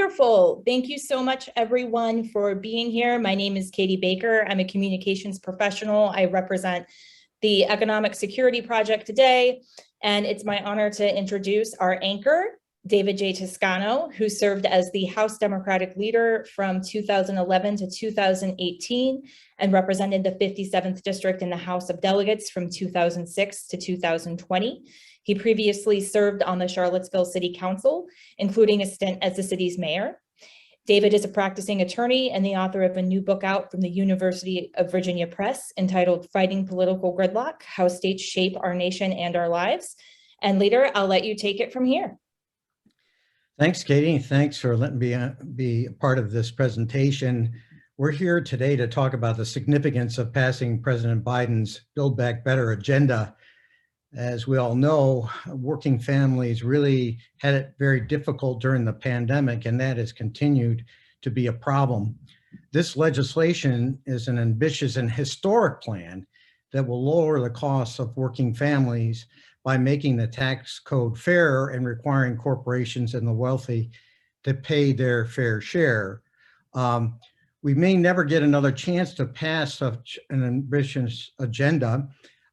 Wonderful. Thank you so much, everyone, for being here. My name is Katie Baker. I'm a communications professional. I represent the Economic Security Project today, and it's my honor to introduce our anchor, David J. Toscano, who served as the House Democratic leader from 2011 to 2018 and represented the 57th District in the House of Delegates from 2006 to 2020. He previously served on the Charlottesville City Council, including a stint as the city's mayor. David is a practicing attorney and the author of a new book out from the University of Virginia Press entitled Fighting Political Gridlock: How States Shape Our Nation and Our Lives. And later, I'll let you take it from here. Thanks, Katie. Thanks for letting me be a part of this presentation. We're here today to talk about the significance of passing President Biden's Build Back Better agenda. As we all know, working families really had it very difficult during the pandemic, and that has continued to be a problem. This legislation is an ambitious and historic plan that will lower the costs of working families by making the tax code fairer and requiring corporations and the wealthy to pay their fair share. We may never get another chance to pass such an ambitious agenda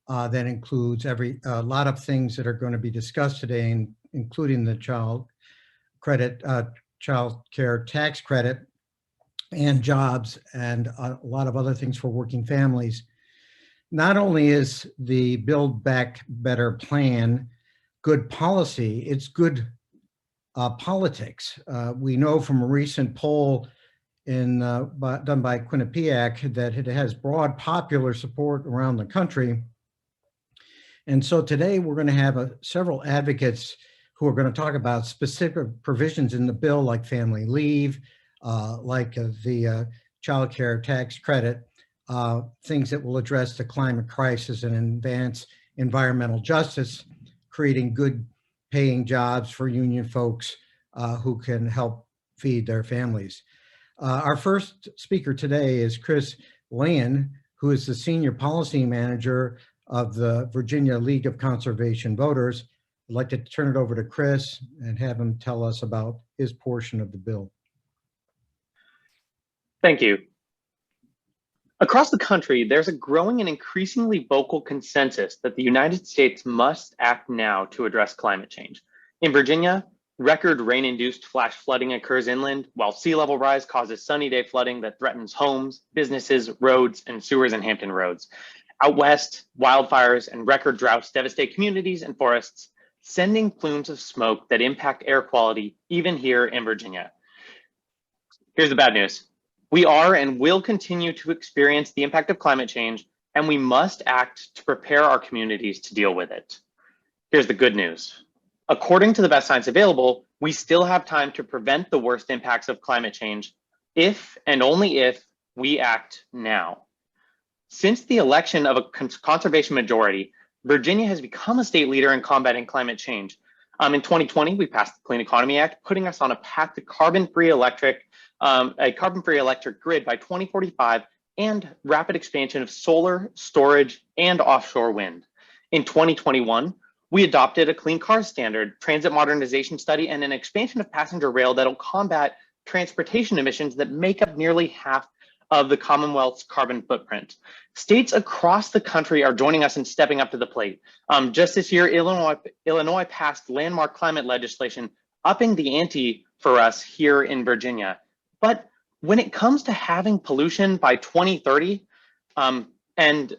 that includes a lot of things that are going to be discussed today, including the child care tax credit and jobs and a lot of other things for working families. Not only is the Build Back Better plan good policy, it's good politics. We know from a recent poll done by Quinnipiac that it has broad popular support around the country. And so today we're going to have several advocates who are going to talk about specific provisions in the bill, like family leave, the child care tax credit, things that will address the climate crisis and advance environmental justice, creating good paying jobs for union folks who can help feed their families. Our first speaker today is Chris Lane, who is the Senior Policy Manager of the Virginia League of Conservation Voters. I'd like to turn it over to Chris and have him tell us about his portion of the bill. Thank you. Across the country, there's a growing and increasingly vocal consensus that the United States must act now to address climate change. In Virginia, record rain-induced flash flooding occurs inland, while sea level rise causes sunny day flooding that threatens homes, businesses, roads, and sewers in Hampton Roads. Out west, wildfires and record droughts devastate communities and forests, sending plumes of smoke that impact air quality even here in Virginia. Here's the bad news. We are and will continue to experience the impact of climate change, and we must act to prepare our communities to deal with it. Here's the good news. According to the best science available, we still have time to prevent the worst impacts of climate change if and only if we act now. Since the election of a conservation majority, Virginia has become a state leader in combating climate change. In 2020, we passed the Clean Economy Act, putting us on a path to a carbon-free electric grid by 2045 and rapid expansion of solar, storage, and offshore wind. In 2021, we adopted a clean car standard, transit modernization study, and an expansion of passenger rail that'll combat transportation emissions that make up nearly half of the Commonwealth's carbon footprint. States across the country are joining us and stepping up to the plate. Just this year, Illinois passed landmark climate legislation, upping the ante for us here in Virginia. But when it comes to having pollution by 2030, and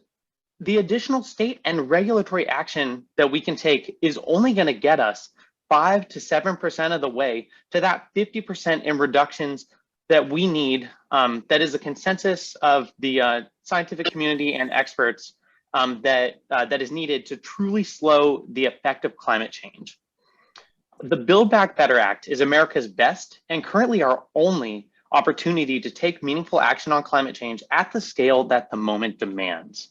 the additional state and regulatory action that we can take is only going to get us 5 to 7% of the way to that 50% in reductions that we need, that is a consensus of the scientific community and experts that is needed to truly slow the effect of climate change. The Build Back Better Act is America's best and currently our only opportunity to take meaningful action on climate change at the scale that the moment demands.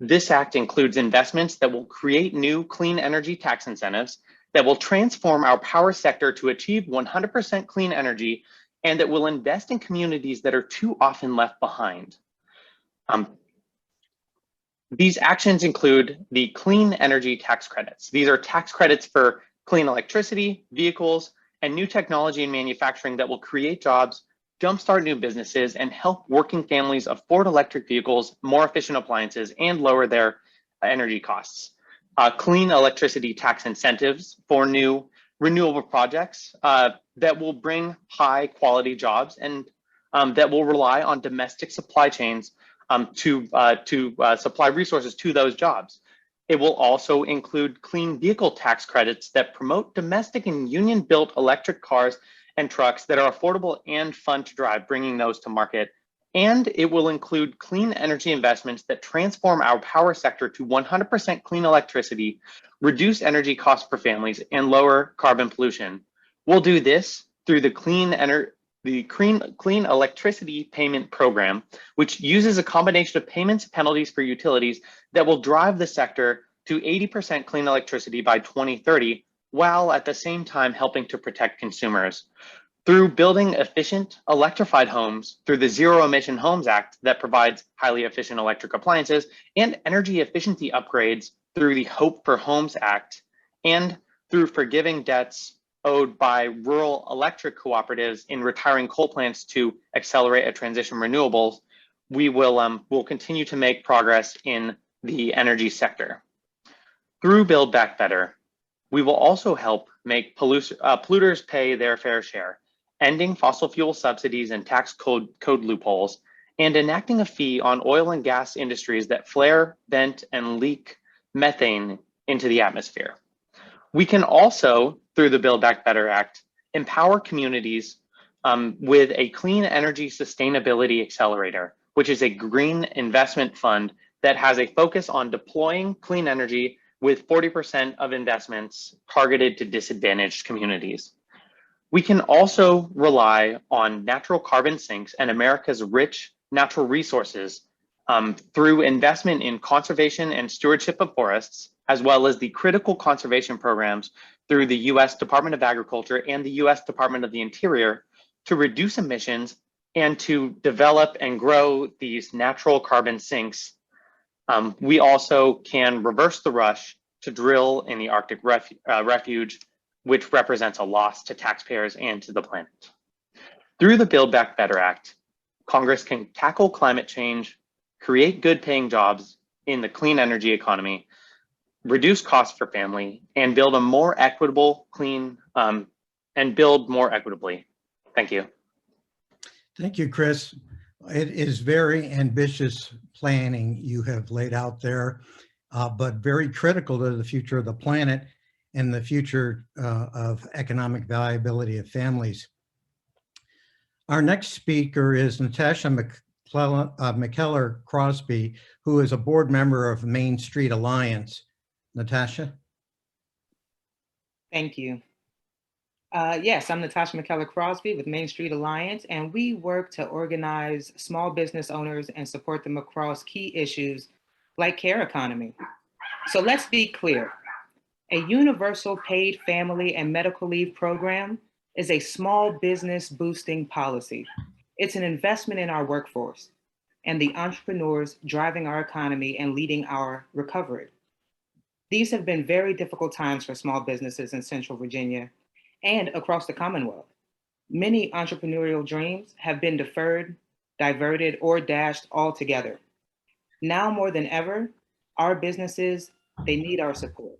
This act includes investments that will create new clean energy tax incentives that will transform our power sector to achieve 100% clean energy, and that will invest in communities that are too often left behind. These actions include the clean energy tax credits. These are tax credits for clean electricity, vehicles, and new technology and manufacturing that will create jobs, jumpstart new businesses, and help working families afford electric vehicles, more efficient appliances, and lower their energy costs. Clean electricity tax incentives for new renewable projects that will bring high quality jobs and that will rely on domestic supply chains to supply resources to those jobs. It will also include clean vehicle tax credits that promote domestic and union built electric cars and trucks that are affordable and fun to drive, bringing those to market. And it will include clean energy investments that transform our power sector to 100% clean electricity, reduce energy costs for families, and lower carbon pollution. We'll do this through the Clean Electricity Payment Program, which uses a combination of payments and penalties for utilities that will drive the sector to 80% clean electricity by 2030, while at the same time helping to protect consumers. Through building efficient electrified homes through the Zero Emission Homes Act that provides highly efficient electric appliances, and energy efficiency upgrades through the Hope for Homes Act, and through forgiving debts owed by rural electric cooperatives in retiring coal plants to accelerate a transition renewables, we'll continue to make progress in the energy sector. Through Build Back Better, we will also help make polluters pay their fair share, ending fossil fuel subsidies and tax code loopholes, and enacting a fee on oil and gas industries that flare, vent, and leak methane into the atmosphere. We can also, through the Build Back Better Act, empower communities with a clean energy sustainability accelerator, which is a green investment fund that has a focus on deploying clean energy with 40% of investments targeted to disadvantaged communities. We can also rely on natural carbon sinks and America's rich natural resources through investment in conservation and stewardship of forests, as well as the critical conservation programs through the US Department of Agriculture and the US Department of the Interior to reduce emissions and to develop and grow these natural carbon sinks. We also can reverse the rush to drill in the Arctic refuge, which represents a loss to taxpayers and to the planet. Through the Build Back Better Act, Congress can tackle climate change, create good paying jobs in the clean energy economy, reduce costs for family, and build a more equitable, and build more equitably. Thank you. Thank you, Chris. It is very ambitious planning you have laid out there, but very critical to the future of the planet and the future of economic viability of families. Our next speaker is Natasha McKellar Crosby, who is a board member of Main Street Alliance. Natasha? Thank you. Yes, I'm Natasha McKellar Crosby with Main Street Alliance, and we work to organize small business owners and support them across key issues like care economy. So let's be clear. A universal paid family and medical leave program is a small business boosting policy. It's an investment in our workforce and the entrepreneurs driving our economy and leading our recovery. These have been very difficult times for small businesses in Central Virginia and across the Commonwealth. Many entrepreneurial dreams have been deferred, diverted, or dashed altogether. Now more than ever, our businesses, they need our support.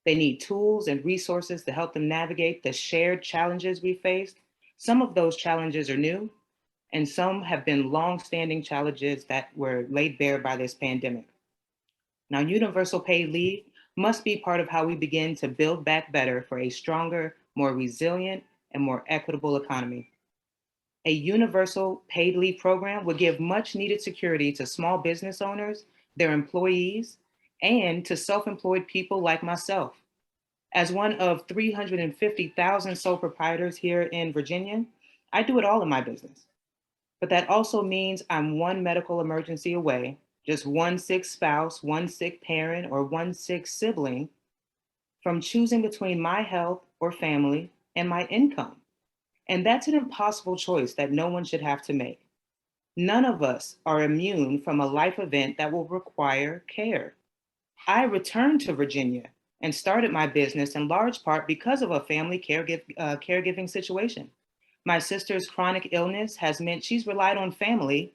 They need tools and resources to help them navigate the shared challenges we faced. Some of those challenges are new, and some have been long-standing challenges that were laid bare by this pandemic. Now, universal paid leave must be part of how we begin to build back better for a stronger, more resilient, and more equitable economy. A universal paid leave program would give much needed security to small business owners, their employees, and to self-employed people like myself. As one of 350,000 sole proprietors here in Virginia, I do it all in my business. But that also means I'm one medical emergency away, just one sick spouse, one sick parent, or one sick sibling from choosing between my health or family and my income. And that's an impossible choice that no one should have to make. None of us are immune from a life event that will require care. I returned to Virginia and started my business in large part because of a family caregiving situation. My sister's chronic illness has meant she's relied on family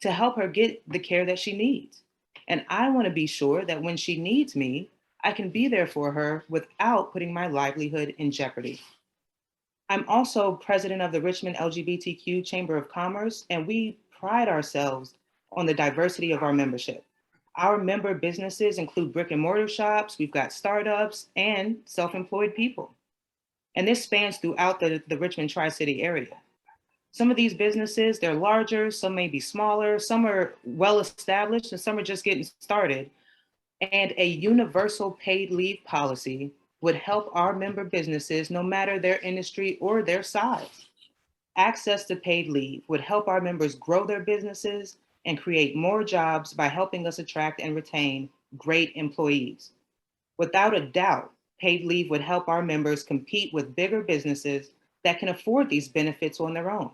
to help her get the care that she needs. And I want to be sure that when she needs me, I can be there for her without putting my livelihood in jeopardy. I'm also president of the Richmond LGBTQ Chamber of Commerce, and we pride ourselves on the diversity of our membership. Our member businesses include brick and mortar shops, we've got startups, and self-employed people. And this spans throughout the Richmond Tri-City area. Some of these businesses, they're larger, some may be smaller, some are well established, and some are just getting started. And a universal paid leave policy would help our member businesses, no matter their industry or their size. Access to paid leave would help our members grow their businesses and create more jobs by helping us attract and retain great employees. Without a doubt, paid leave would help our members compete with bigger businesses that can afford these benefits on their own.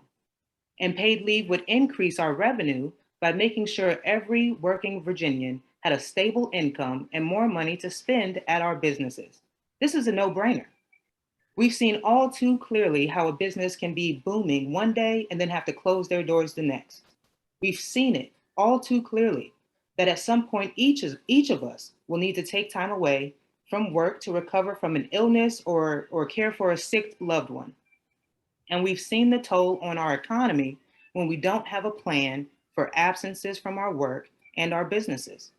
And paid leave would increase our revenue by making sure every working Virginian had a stable income and more money to spend at our businesses. This is a no-brainer. We've seen all too clearly how a business can be booming one day and then have to close their doors the next. We've seen it all too clearly that at some point each of us will need to take time away from work to recover from an illness or care for a sick loved one. And we've seen the toll on our economy when we don't have a plan for absences from our work and our businesses.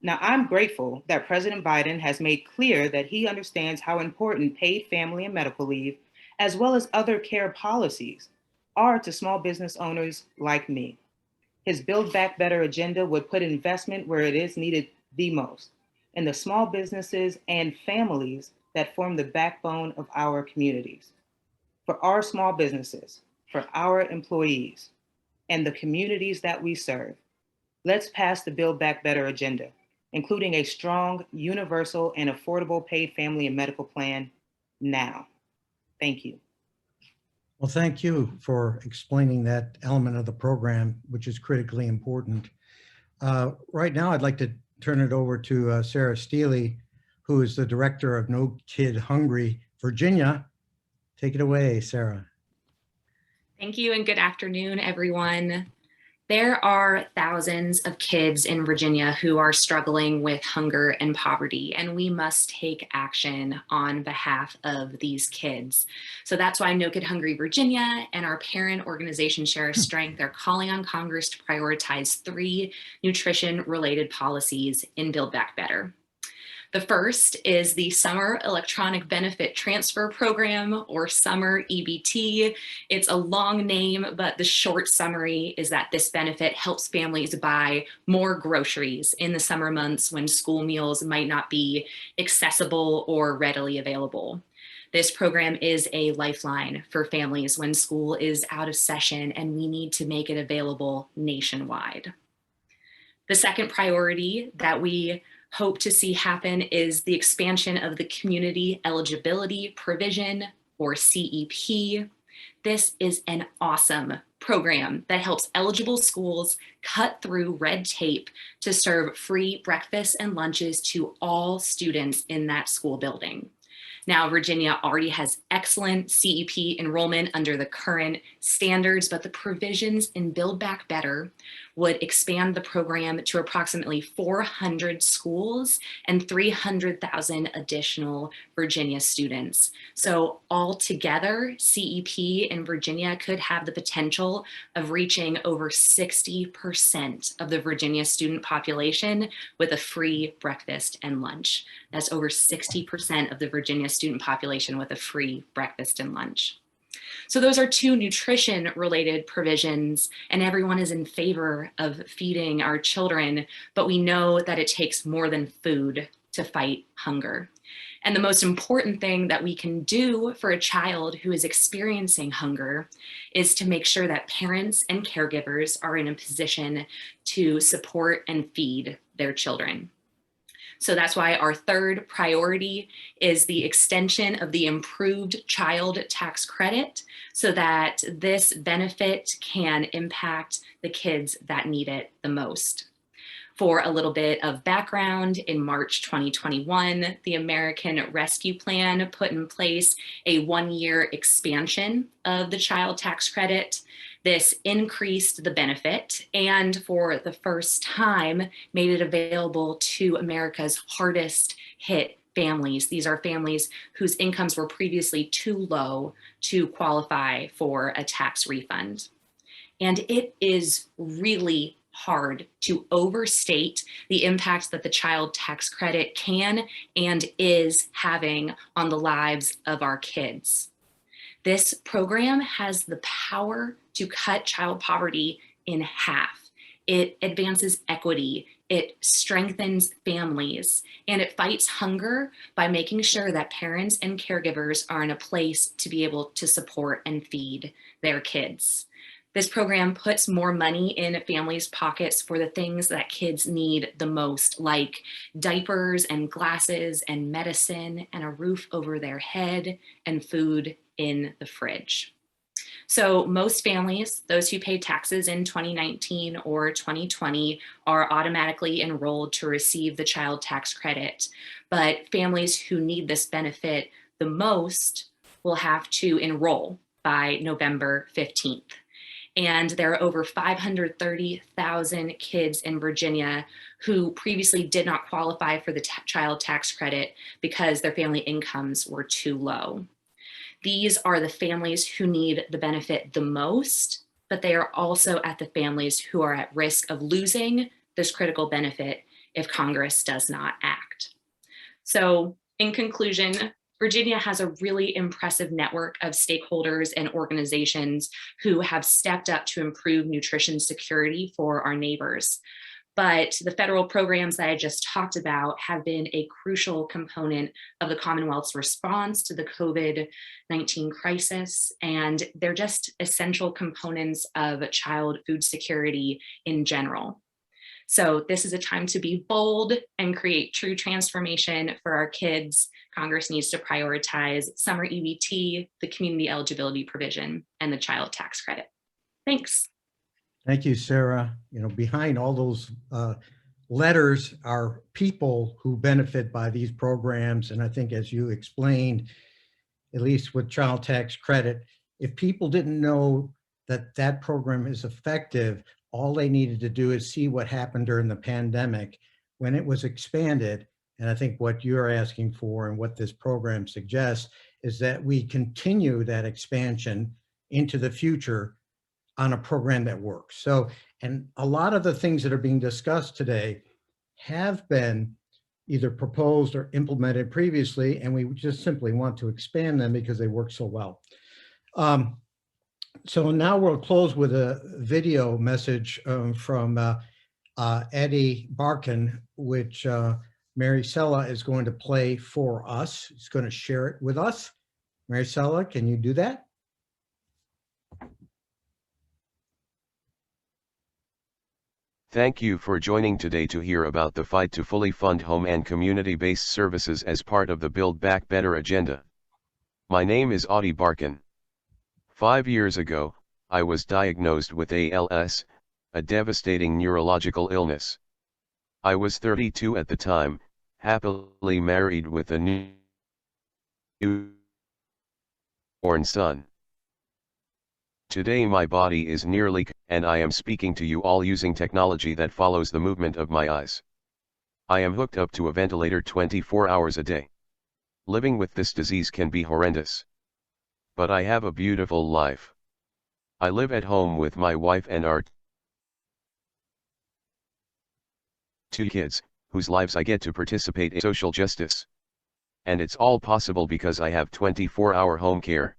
Now, I'm grateful that President Biden has made clear that he understands how important paid family and medical leave, as well as other care policies, are to small business owners like me. His Build Back Better agenda would put investment where it is needed the most, in the small businesses and families that form the backbone of our communities. For our small businesses, for our employees, and the communities that we serve, let's pass the Build Back Better agenda, including a strong, universal, and affordable paid family and medical plan now. Thank you. Well, thank you for explaining that element of the program, which is critically important. Right now, I'd like to turn it over to Sarah Steele, who is the director of No Kid Hungry Virginia. Take it away, Sarah. Thank you and good afternoon, everyone. There are thousands of kids in Virginia who are struggling with hunger and poverty, and we must take action on behalf of these kids. So that's why No Kid Hungry Virginia and our parent organization Share Our Strength are calling on Congress to prioritize 3 nutrition-related policies in Build Back Better. The first is the Summer Electronic Benefit Transfer Program, or Summer EBT. It's a long name, but the short summary is that this benefit helps families buy more groceries in the summer months when school meals might not be accessible or readily available. This program is a lifeline for families when school is out of session, and we need to make it available nationwide. The second priority that we hope to see happen is the expansion of the Community Eligibility Provision, or CEP. This is an awesome program that helps eligible schools cut through red tape to serve free breakfasts and lunches to all students in that school building. Now, Virginia already has excellent CEP enrollment under the current standards, but the provisions in Build Back Better would expand the program to approximately 400 schools and 300,000 additional Virginia students. So altogether, CEP in Virginia could have the potential of reaching over 60% of the Virginia student population with a free breakfast and lunch. That's over 60% of the Virginia student population with a free breakfast and lunch. So those are 2 nutrition-related provisions, and everyone is in favor of feeding our children, but we know that it takes more than food to fight hunger. And the most important thing that we can do for a child who is experiencing hunger is to make sure that parents and caregivers are in a position to support and feed their children. So that's why our third priority is the extension of the improved child tax credit so that this benefit can impact the kids that need it the most. For a little bit of background, in March 2021, the American Rescue Plan put in place a 1-year expansion of the child tax credit. This increased the benefit and for the first time made it available to America's hardest hit families. These are families whose incomes were previously too low to qualify for a tax refund. And it is really hard to overstate the impact that the child tax credit can and is having on the lives of our kids. This program has the power to cut child poverty in half. It advances equity, it strengthens families, and it fights hunger by making sure that parents and caregivers are in a place to be able to support and feed their kids. This program puts more money in families' pockets for the things that kids need the most, like diapers and glasses and medicine and a roof over their head and food in the fridge. So most families, those who paid taxes in 2019 or 2020, are automatically enrolled to receive the child tax credit. But families who need this benefit the most will have to enroll by November 15th. And there are over 530,000 kids in Virginia who previously did not qualify for the child tax credit because their family incomes were too low. These are the families who need the benefit the most, but they are also at the families who are at risk of losing this critical benefit if Congress does not act. So in conclusion, Virginia has a really impressive network of stakeholders and organizations who have stepped up to improve nutrition security for our neighbors. But the federal programs that I just talked about have been a crucial component of the Commonwealth's response to the COVID-19 crisis, and they're just essential components of child food security in general. So this is a time to be bold and create true transformation for our kids. Congress needs to prioritize summer EBT, the community eligibility provision, and the child tax credit. Thanks. Thank you, Sarah. You know, behind all those letters are people who benefit by these programs. And I think as you explained, at least with child tax credit, if people didn't know that that program is effective, all they needed to do is see what happened during the pandemic when it was expanded. And I think what you're asking for and what this program suggests is that we continue that expansion into the future on a program that works. So, and a lot of the things that are being discussed today have been either proposed or implemented previously, and we just simply want to expand them because they work so well. So now we'll close with a video message from Eddie Barkin, which Maricela is going to play for us. He's going to share it with us. Maricela, can you do that? Thank you for joining today to hear about the fight to fully fund home and community-based services as part of the Build Back Better agenda. My name is Eddie Barkin. 5 years ago, I was diagnosed with ALS, a devastating neurological illness. I was 32 at the time, happily married with a newborn son. Today my body is nearly, and I am speaking to you all using technology that follows the movement of my eyes. I am hooked up to a ventilator 24 hours a day. Living with this disease can be horrendous. But I have a beautiful life. I live at home with my wife and our 2 kids, whose lives I get to participate in social justice. And it's all possible because I have 24-hour home care.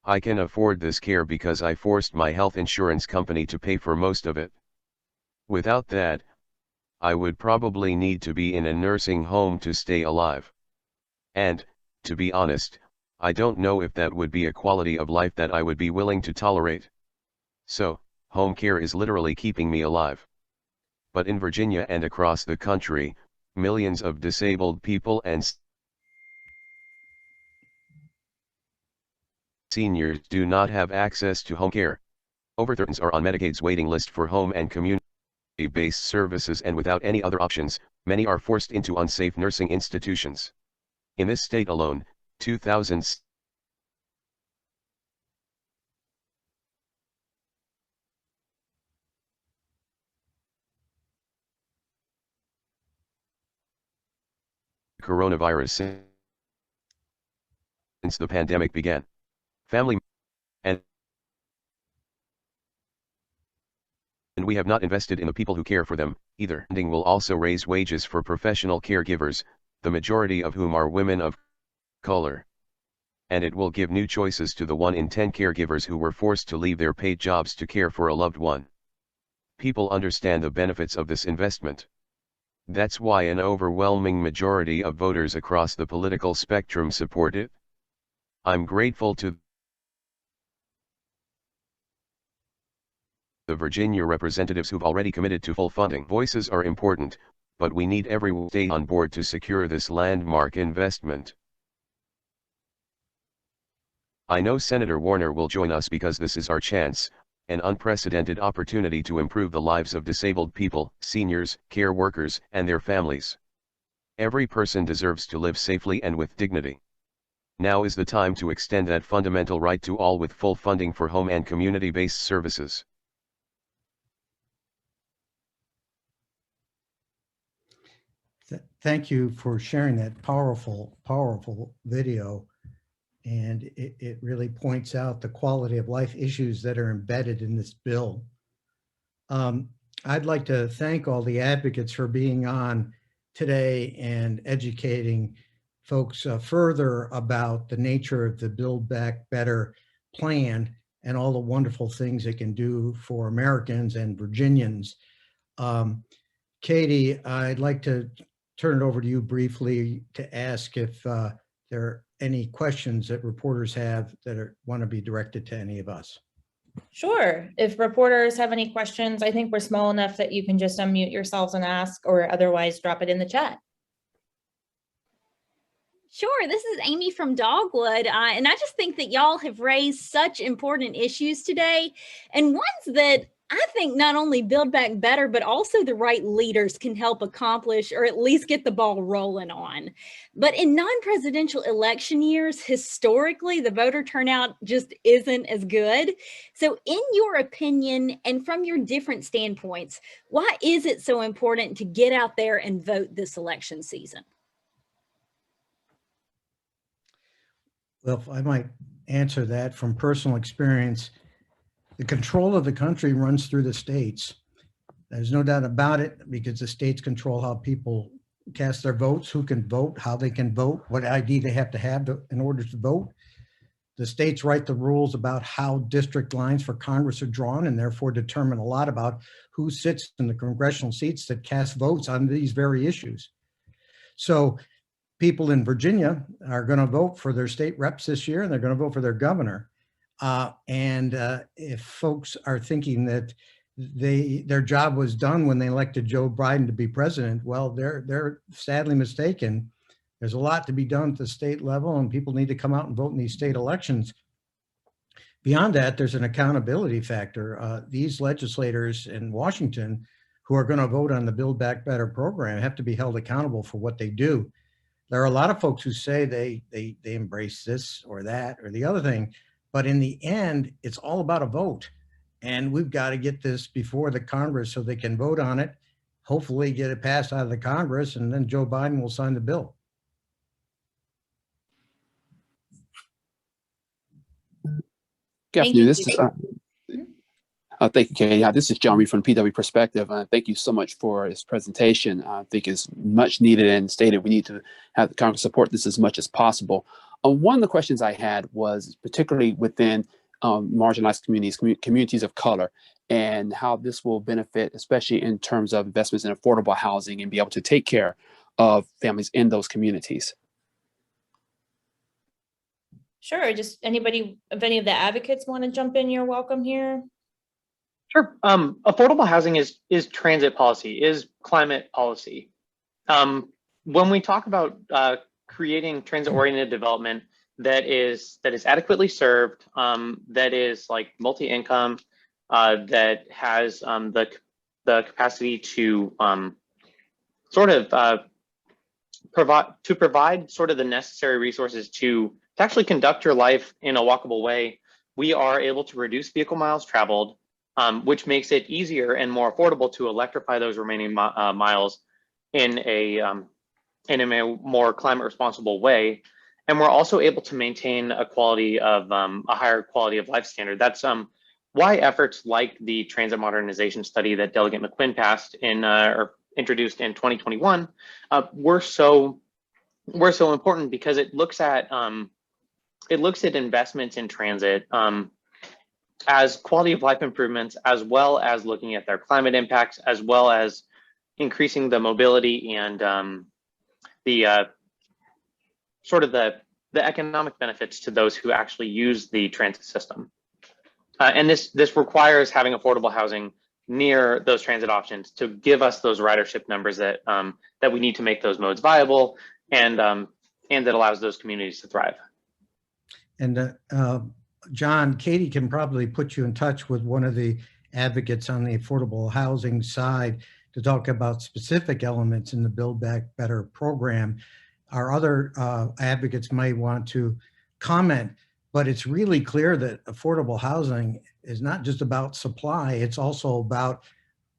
I can afford this care because I forced my health insurance company to pay for most of it. Without that, I would probably need to be in a nursing home to stay alive. And, to be honest, I don't know if that would be a quality of life that I would be willing to tolerate. So, home care is literally keeping me alive. But in Virginia and across the country, millions of disabled people and seniors do not have access to home care. Over 30% are on Medicaid's waiting list for home and community based services and without any other options, many are forced into unsafe nursing institutions. In this state alone, 2,000 coronavirus since the pandemic began. Family and we have not invested in the people who care for them, either. Funding will also raise wages for professional caregivers, the majority of whom are women of color. And it will give new choices to the 1 in 10 caregivers who were forced to leave their paid jobs to care for a loved one. People understand the benefits of this investment. That's why an overwhelming majority of voters across the political spectrum support it. I'm grateful to the Virginia representatives who've already committed to full funding. Voices are important, but we need every state on board to secure this landmark investment. I know Senator Warner will join us because this is our chance, an unprecedented opportunity to improve the lives of disabled people, seniors, care workers, and their families. Every person deserves to live safely and with dignity. Now is the time to extend that fundamental right to all with full funding for home and community-based services. Thank you for sharing that powerful, powerful video. And it really points out the quality of life issues that are embedded in this bill. I'd like to thank all the advocates for being on today and educating folks further about the nature of the Build Back Better plan and all the wonderful things it can do for Americans and Virginians. Katie, I'd like to turn it over to you briefly to ask if there are any questions that reporters have that want to be directed to any of us. Sure. If reporters have any questions, I think we're small enough that you can just unmute yourselves and ask, or otherwise drop it in the chat. Sure, this is Amy from Dogwood, and I just think that y'all have raised such important issues today, and ones that I think not only Build Back Better, but also the right leaders can help accomplish or at least get the ball rolling on. But in non-presidential election years, historically, the voter turnout just isn't as good. So in your opinion, and from your different standpoints, why is it so important to get out there and vote this election season? Well, if I might answer that from personal experience, the control of the country runs through the states. There's no doubt about it, because the states control how people cast their votes, who can vote, how they can vote, what ID they have in order to vote. The states write the rules about how district lines for Congress are drawn, and therefore determine a lot about who sits in the congressional seats that cast votes on these very issues. So people in Virginia are going to vote for their state reps this year, and they're going to vote for their governor. If folks are thinking that their job was done when they elected Joe Biden to be president, well, they're sadly mistaken. There's a lot to be done at the state level, and people need to come out and vote in these state elections. Beyond that, there's an accountability factor. These legislators in Washington who are going to vote on the Build Back Better program have to be held accountable for what they do. There are a lot of folks who say they embrace this or that or the other thing, but in the end, it's all about a vote. And we've got to get this before the Congress so they can vote on it, hopefully get it passed out of the Congress, and then Joe Biden will sign the bill. Good afternoon. This is thank you, Katie. This is John Reed from PW Perspective. Thank you so much for this presentation. I think it's much needed and stated. We need to have the Congress support this as much as possible. One of the questions I had was particularly within marginalized communities, communities of color, and how this will benefit, especially in terms of investments in affordable housing and be able to take care of families in those communities. Sure. Just anybody, if any of the advocates want to jump in, you're welcome here. Sure. Affordable housing is transit policy, is climate policy. When we talk about creating transit-oriented development that is adequately served, that is like multi-income, that has the the capacity to sort of provide sort of the necessary resources to actually conduct your life in a walkable way, we are able to reduce vehicle miles traveled, which makes it easier and more affordable to electrify those remaining miles in a more climate responsible way. And we're also able to maintain a quality of a higher quality of life standard. That's why efforts like the transit modernization study that Delegate McQuinn passed or introduced in 2021 were so important, because it looks at investments in transit as quality of life improvements, as well as looking at their climate impacts, as well as increasing the mobility and the sort of the economic benefits to those who actually use the transit system. And this requires having affordable housing near those transit options to give us those ridership numbers that that we need to make those modes viable, and that allows those communities to thrive. And John, Katie can probably put you in touch with one of the advocates on the affordable housing side to talk about specific elements in the Build Back Better program. Our other advocates may want to comment, but it's really clear that affordable housing is not just about supply, it's also about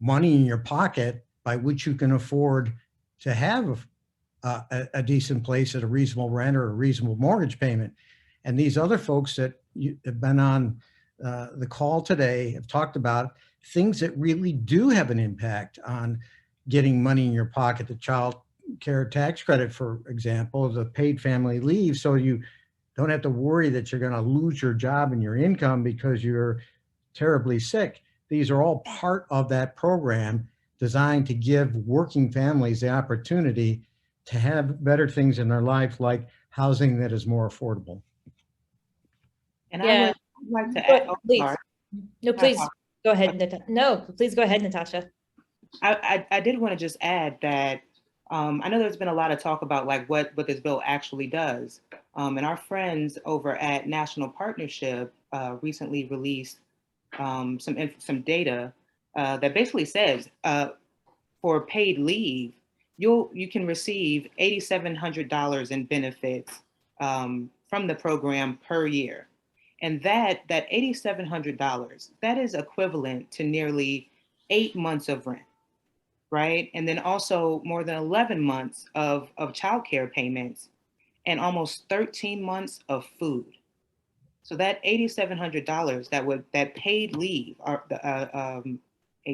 money in your pocket by which you can afford to have a decent place at a reasonable rent or a reasonable mortgage payment. And these other folks that have been on the call today have talked about things that really do have an impact on getting money in your pocket. The child care tax credit, for example, the paid family leave, so you don't have to worry that you're going to lose your job and your income because you're terribly sick. These are all part of that program designed to give working families the opportunity to have better things in their life, like housing that is more affordable. And Yeah. I would like to add, please. No, please go ahead. No, please go ahead, Natasha. I did want to just add that I know there's been a lot of talk about like what this bill actually does. And our friends over at National Partnership recently released some data that basically says for paid leave, you can receive $8,700 in benefits from the program per year. And that $8,700, that is equivalent to nearly 8 months of rent, right? And then also more than 11 months of childcare payments and almost 13 months of food. So that $8,700 that paid leave, a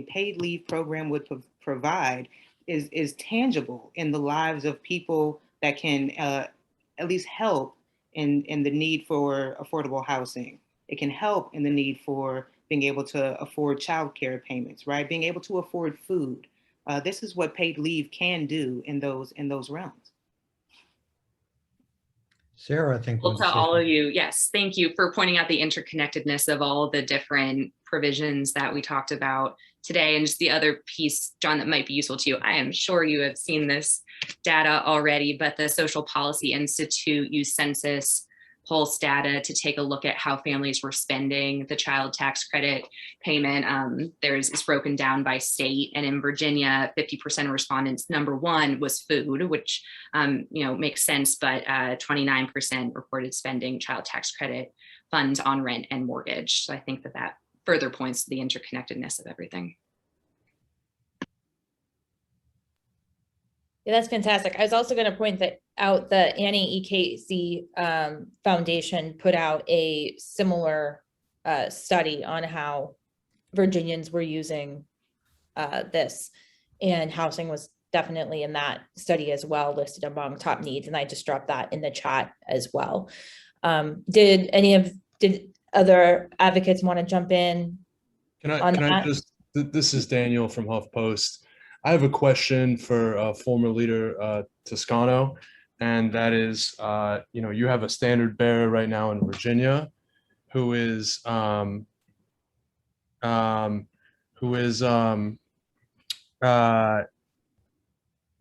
paid leave program would provide is tangible in the lives of people that can at least help in the need for affordable housing. It can help in the need for being able to afford childcare payments, right? Being able to afford food. This is what paid leave can do in those realms. Sarah, I think. Well, to all of you, yes, thank you for pointing out the interconnectedness of all the different provisions that we talked about today. And just the other piece, John, that might be useful to you. I am sure you have seen this data already, but the Social Policy Institute used census pulse data to take a look at how families were spending the child tax credit payment. It's broken down by state, and in Virginia, 50% of respondents, number one was food, which makes sense, but 29% reported spending child tax credit funds on rent and mortgage. So I think that further points to the interconnectedness of everything. Yeah, that's fantastic. I was also going to point out the Annie E. Casey Foundation put out a similar study on how Virginians were using this, and housing was definitely in that study as well, listed among top needs. And I just dropped that in the chat as well. Did other advocates want to jump in? This is Daniel from HuffPost. I have a question for former leader Toscano, and that is, you have a standard bearer right now in Virginia who is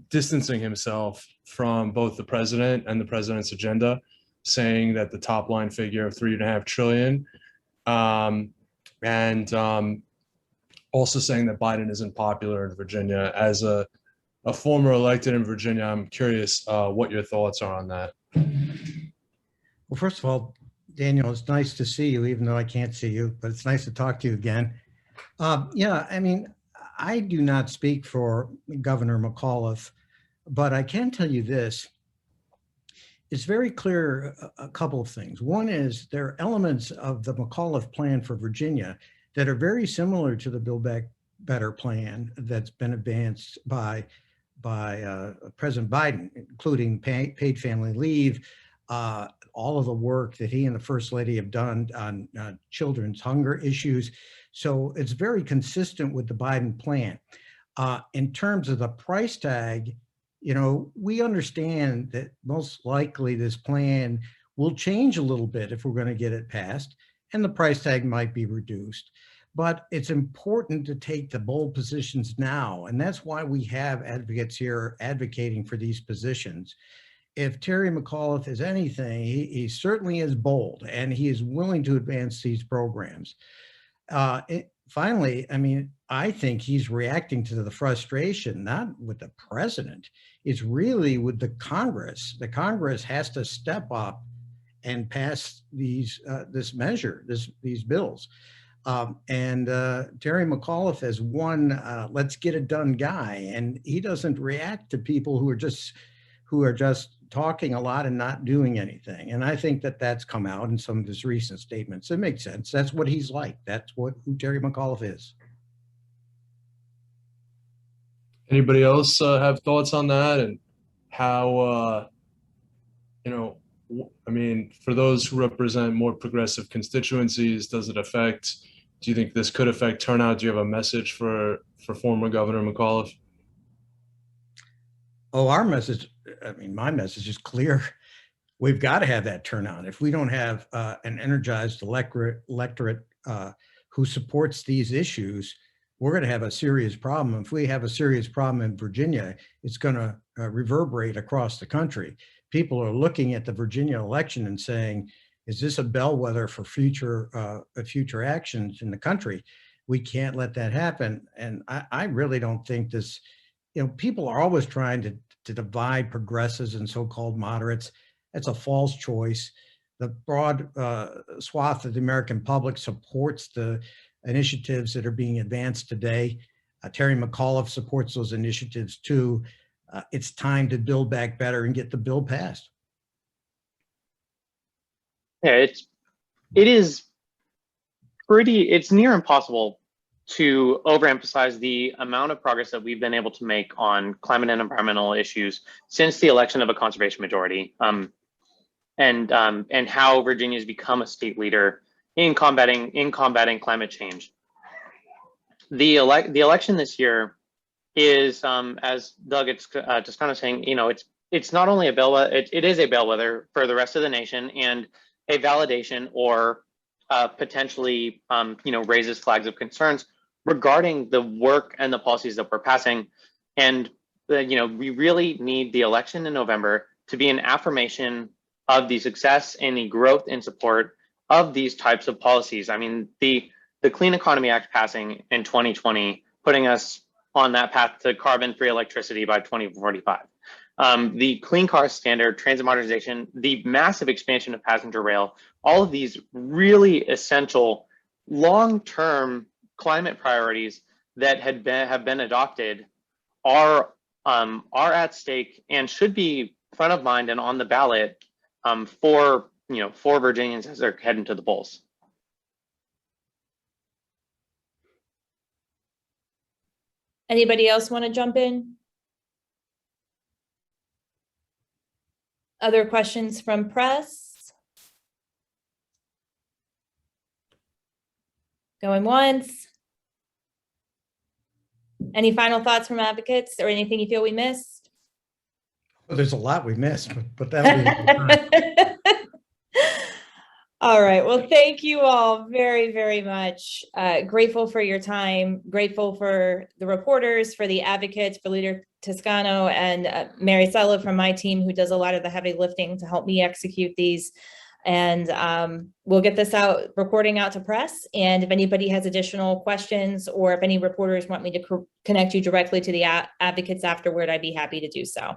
distancing himself from both the president and the president's agenda, saying that the top line figure of $3.5 trillion also saying that Biden isn't popular in Virginia. As a former elected in Virginia, I'm curious what your thoughts are on that. Well, first of all, Daniel, it's nice to see you, even though I can't see you, but it's nice to talk to you again. Yeah, I mean, I do not speak for Governor McAuliffe, but I can tell you this. It's very clear a couple of things. One is there are elements of the McAuliffe plan for Virginia that are very similar to the Build Back Better plan that's been advanced by President Biden, including paid family leave, all of the work that he and the First Lady have done on children's hunger issues. So it's very consistent with the Biden plan. In terms of the price tag, you know, we understand that most likely this plan will change a little bit if we're going to get it passed, and the price tag might be reduced. But it's important to take the bold positions now, and that's why we have advocates here advocating for these positions. If Terry McAuliffe is anything, he certainly is bold, and he is willing to advance these programs. Finally, I mean, I think he's reacting to the frustration, not with the president, it's really with the Congress. The Congress has to step up and pass these these bills. Terry McAuliffe is one let's get it done guy, and he doesn't react to people who are just talking a lot and not doing anything. And I think that that's come out in some of his recent statements. It makes sense. That's what he's like. That's who Terry McAuliffe is. Anybody else have thoughts on that, and how, you know, I mean, for those who represent more progressive constituencies, does it affect, do you think this could affect turnout? Do you have a message for former Governor McAuliffe? Oh, our message, I mean, my message is clear. We've got to have that turnout. If we don't have an energized electorate who supports these issues, we're going to have a serious problem. If we have a serious problem in Virginia, it's going to reverberate across the country. People are looking at the Virginia election and saying, is this a bellwether for future actions in the country? We can't let that happen. And I really don't think this, you know, people are always trying to divide progressives and so-called moderates. That's a false choice. The broad swath of the American public supports the initiatives that are being advanced today. Terry McAuliffe supports those initiatives too. It's time to build back better and get the bill passed. Yeah, it's near impossible to overemphasize the amount of progress that we've been able to make on climate and environmental issues since the election of a conservation majority, and how Virginia has become a state leader in combating climate change. The election this year is, as Doug just kind of saying, you know, it's not only a bellwether, it is a bellwether for the rest of the nation, and a validation or potentially, you know, raises flags of concerns regarding the work and the policies that we're passing. And you know, we really need the election in November to be an affirmation of the success and the growth and support of these types of policies. I mean, the Clean Economy Act passing in 2020, putting us on that path to carbon-free electricity by 2045. The Clean Car Standard, transit modernization, the massive expansion of passenger rail, all of these really essential long-term climate priorities that have been adopted are at stake and should be front of mind and on the ballot for Virginians as they're heading to the polls. Anybody else want to jump in? Other questions from press? Going once. Any final thoughts from advocates or anything you feel we missed? Well, there's a lot we missed, but that'll be All right. Well, thank you all very, very much. Grateful for your time. Grateful for the reporters, for the advocates, for Leader Toscano and Mary Sella from my team, who does a lot of the heavy lifting to help me execute these. And we'll get this recording out to press. And if anybody has additional questions, or if any reporters want me to connect you directly to the advocates afterward, I'd be happy to do so.